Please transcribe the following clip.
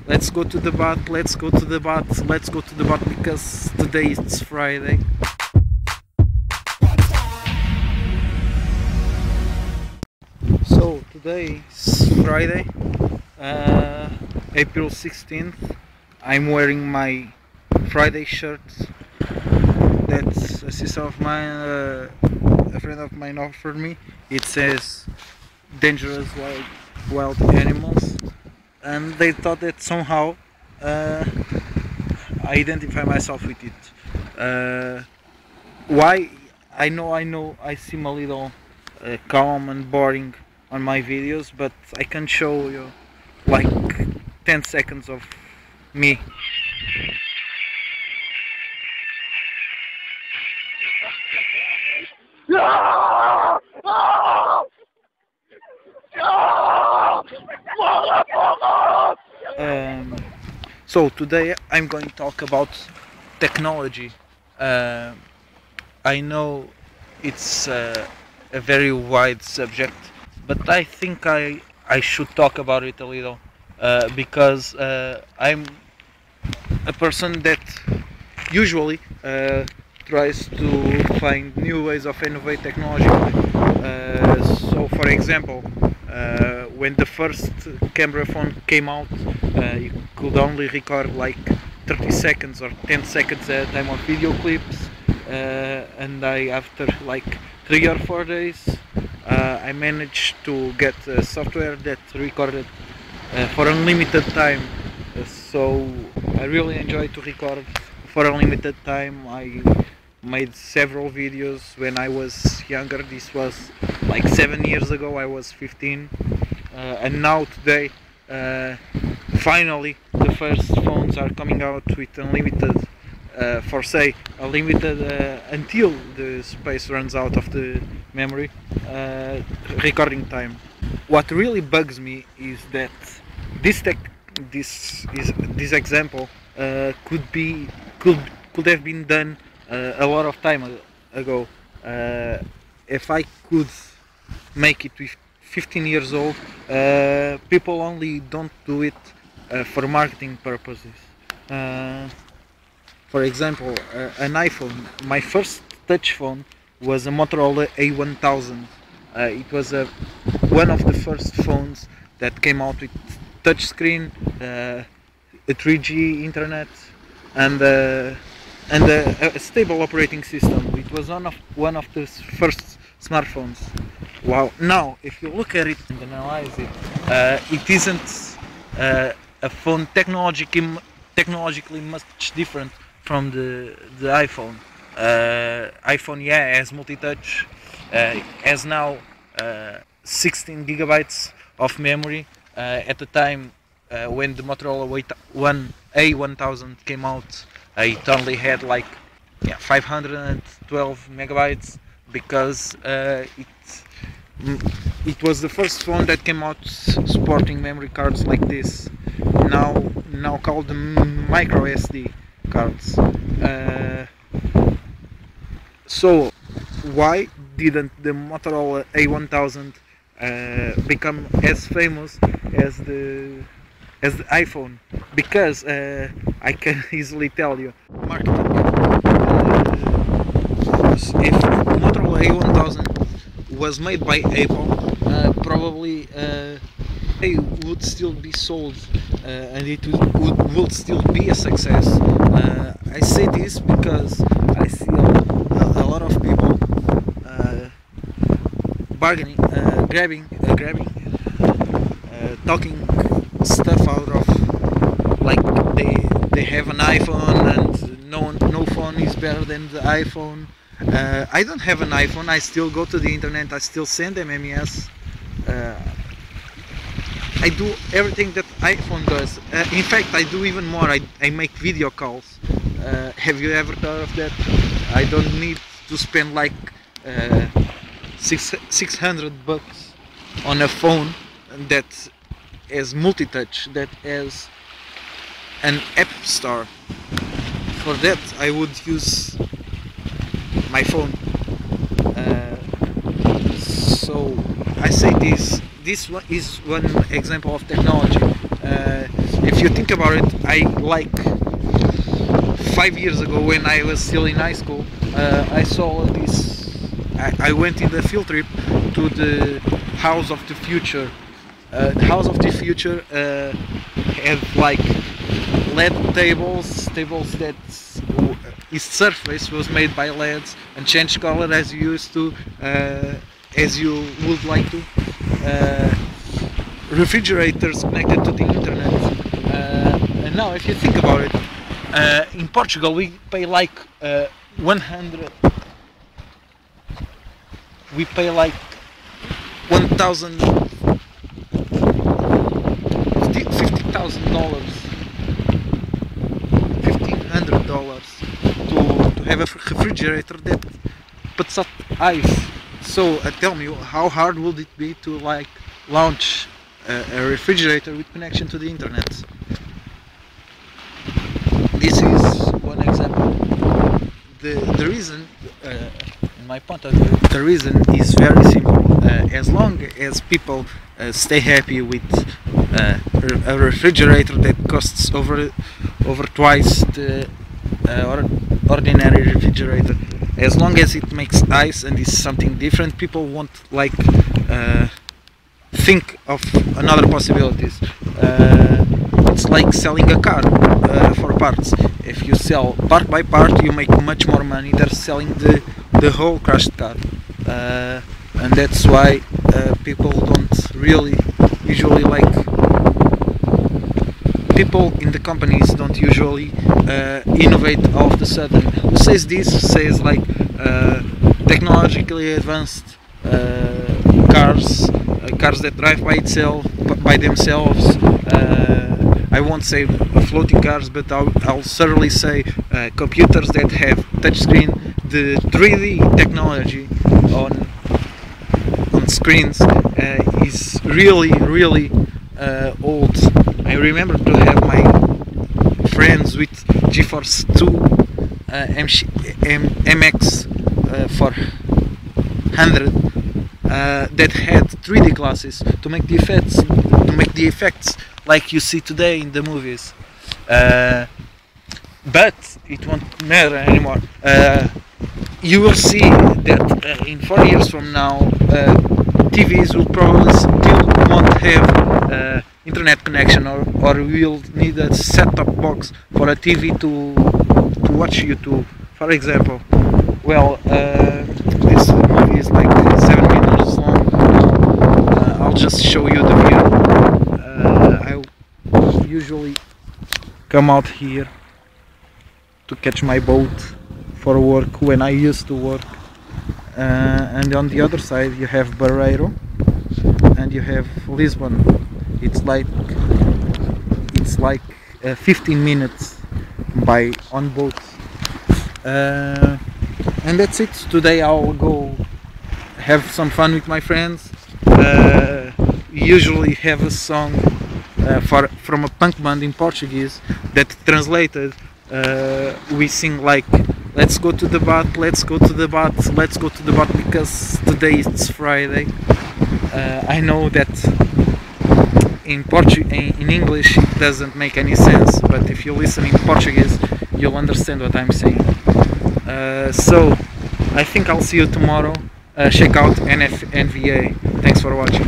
Let's go to the bath, let's go to the bath, let's go to the bath because today it's Friday. So today is Friday, April 16th. I'm wearing my Friday shirt that a sister of mine, a friend of mine offered me. It says dangerous wild animals, and they thought that somehow I identify myself with it. Why? I know I seem a little calm and boring on my videos, but I can show you like 10 seconds of me. Um, so today I'm going to talk about technology. Uh, I know it's a very wide subject, but I think I should talk about it a little because I'm a person that usually tries to find new ways of innovate technology. So, for example, when the first camera phone came out, you could only record like 30 seconds or 10 seconds at a time of video clips, and after like 3 or 4 days, I managed to get software that recorded for unlimited time. So I really enjoy to record for a limited time. I made several videos when I was younger. This was like 7 years ago. I was 15, and now today, finally, the first phones are coming out with unlimited, for say, unlimited until the space runs out of the memory, recording time. What really bugs me is that this tech, this example could be could have been done a lot of time ago. If I could make it with 15 years old, people only don't do it for marketing purposes. For example, an iPhone. My first touch phone was a Motorola A1000. It was one of the first phones that came out with touchscreen, a 3G internet, and a stable operating system. It was one of the first smartphones. Wow! Now, if you look at it and analyze it, it isn't a phone technologically much different from the iPhone. iPhone, yeah, has multi-touch, has now 16 gigabytes of memory. At the time when the Motorola A1000 came out, it only had like 512 megabytes because it was the first phone that came out supporting memory cards like this, now called micro SD cards. So why didn't the Motorola A1000 become as famous as the iPhone? Because I can easily tell you, marketing. If Motorola A1000 was made by Apple, probably it would still be sold, and it would still be a success. I say this because I see a lot of people bargaining, talking stuff out of like they have an iPhone and no phone is better than the iPhone. I don't have an iPhone. I still go to the internet. I still send MMS. I do everything that iPhone does. In fact, I do even more. I make video calls. Have you ever thought of that? I don't need to spend like 600 bucks on a phone that has multi-touch, that has an app store. For that I would use my phone. So I say this is one example of technology. If you think about it, I like 5 years ago when I was still in high school, I saw this. I went in the field trip to the House of the Future. The House of the Future had like LED tables that its surface was made by LEDs and changed color as you used to, as you would like to. Refrigerators connected to the internet. And now, if you think about it, in Portugal we pay like 100. We pay like 1,000, $50,000, $1,500 to have a refrigerator that puts up ice. So tell me, how hard would it be to like launch a refrigerator with connection to the internet? This is one example. The reason, in my point of view, the reason is very simple. As long as people stay happy with a refrigerator that costs over twice the ordinary refrigerator, as long as it makes ice and is something different, people won't like think of another possibilities. It's like selling a car for parts. If you sell part by part, you make much more money than selling the whole crashed car. And that's why people don't really usually like, people in the companies don't usually innovate all of a sudden. Who says this? Who says like technologically advanced cars that drive by themselves. I won't say floating cars, but I'll certainly say computers that have touchscreen. The 3D technology on screens is really old. I remember to have my friends with GeForce 2 MX 400 that had 3D glasses to make the effects like you see today in the movies. But it won't matter anymore. You will see that in 4 years from now, TVs will probably still won't have internet connection, or we'll need a set-top box for a TV to watch YouTube, for example. Well, this movie is like 7 minutes long. I'll just show you the view. I usually come out here to catch my boat for work when I used to work. And on the other side you have Barreiro and you have Lisbon. It's like 15 minutes on boat. And that's it. Today I'll go have some fun with my friends. Usually have a song from a punk band in Portuguese that translated we sing like, let's go to the bath, let's go to the bath, let's go to the bath, because today it's Friday. I know that in English it doesn't make any sense, but if you listen in Portuguese you'll understand what I'm saying. So I think I'll see you tomorrow. Check out NVA. Thanks for watching.